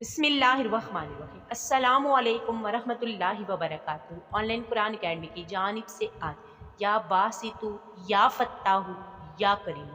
बिस्मिल्लाहिर्रहमानिर्रहीम। अस्सलामुअलैकुम वरहमतुल्लाहि वबरकातुहू। ऑनलाइन कुरान अकेडमी की जानिब से आज या बासितु या फत्ताहु या करीम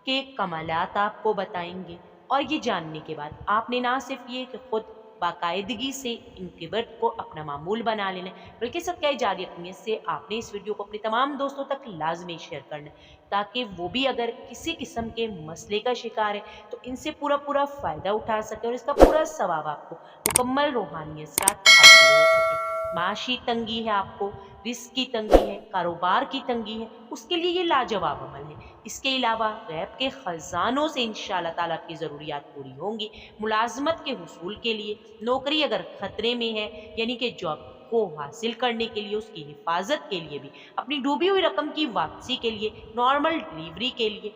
के कमालात आपको बताएंगे। और ये जानने के बाद आपने ना सिर्फ ये कि खुद बाकायदगी से इनके वर्क को अपना मामूल बना लेना है, बल्कि सबका जारी अपनीयत से आपने इस वीडियो को अपने तमाम दोस्तों तक लाजमी शेयर करना है, ताकि वो भी अगर किसी किस्म के मसले का शिकार है तो इनसे पूरा पूरा फ़ायदा उठा सके और इसका पूरा सवाब आपको मुकम्मल रूहानी असरात हासिल हो सके। माशी तंगी है, आपको रिस्क की तंगी है, कारोबार की तंगी है, उसके लिए ये लाजवाब अमल है। इसके अलावा गैब के ख़जानों से इंशाअल्लाह ताला आपकी ज़रूरियात पूरी होंगी। मुलाजमत के हुसूल के लिए, नौकरी अगर ख़तरे में है यानी कि जॉब को हासिल करने के लिए, उसकी हिफाजत के लिए भी, अपनी डूबी हुई रकम की वापसी के लिए, नॉर्मल डिलीवरी के लिए,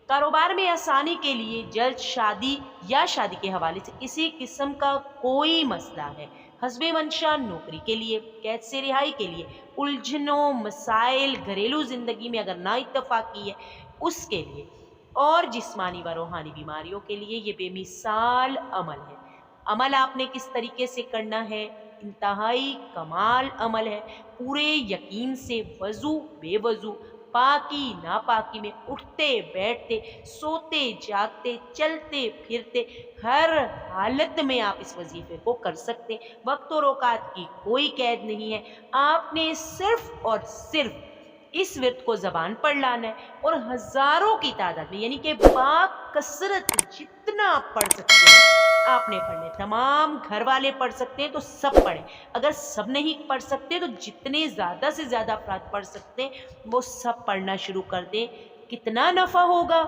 कारोबार में आसानी के लिए, जल्द शादी या शादी के हवाले से किसी किस्म का कोई मसला है, हस्बे मंशा नौकरी के लिए, कैद से रिहाई के लिए, उलझनों मसाइल घरेलू ज़िंदगी में अगर ना इत्तफाकी है उसके लिए, और जिस्मानी व रूहानी बीमारियों के लिए ये बेमिसाल अमल है। अमल आपने किस तरीके से करना है? इंतहाई कमाल अमल है। पूरे यकीन से वज़ू बेवज़ू, पाकी नापाकी में, उठते बैठते, सोते जागते, चलते फिरते, हर हालत में आप इस वजीफे को कर सकते हैं। वक्त और औकात की कोई कैद नहीं है। आपने सिर्फ और सिर्फ इस विर्द को ज़बान पर लाना है और हज़ारों की तादाद में, यानी कि बाकसरत जितना आप पढ़ सकते हैं आपने पढ़ने। तमाम घर वाले पढ़ सकते हैं तो सब पढ़ें। अगर सब नहीं पढ़ सकते तो जितने ज़्यादा से ज़्यादा अफराद पढ़ सकते हैं वो सब पढ़ना शुरू कर दें। कितना नफ़ा होगा,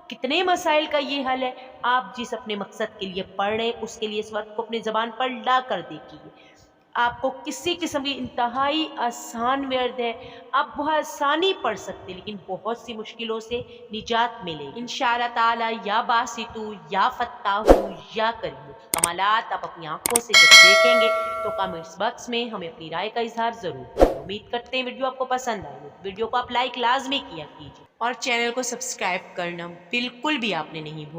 कितने मसाइल का ये हल है। आप जिस अपने मकसद के लिए पढ़ रहे हैं उसके लिए इस वक्त को अपनी ज़बान पर ला कर देखिए। आपको किसी किस्म की इंतहाई आसान वर्द है, आप बहुत आसानी पढ़ सकते हैं, लेकिन बहुत सी मुश्किलों से निजात मिलेगी इंशाअल्लाह ताला। या बासितु या फत्ताहु या करीम कमालात आप अपनी आंखों से जब देखेंगे तो कमेंट्स बॉक्स में हमें अपनी राय का इजहार जरूर करें। उम्मीद करते हैं वीडियो आपको पसंद आई। वीडियो को आप लाइक लाजमी किया कीजिए और चैनल को सब्सक्राइब करना बिल्कुल भी आपने नहीं भूलना।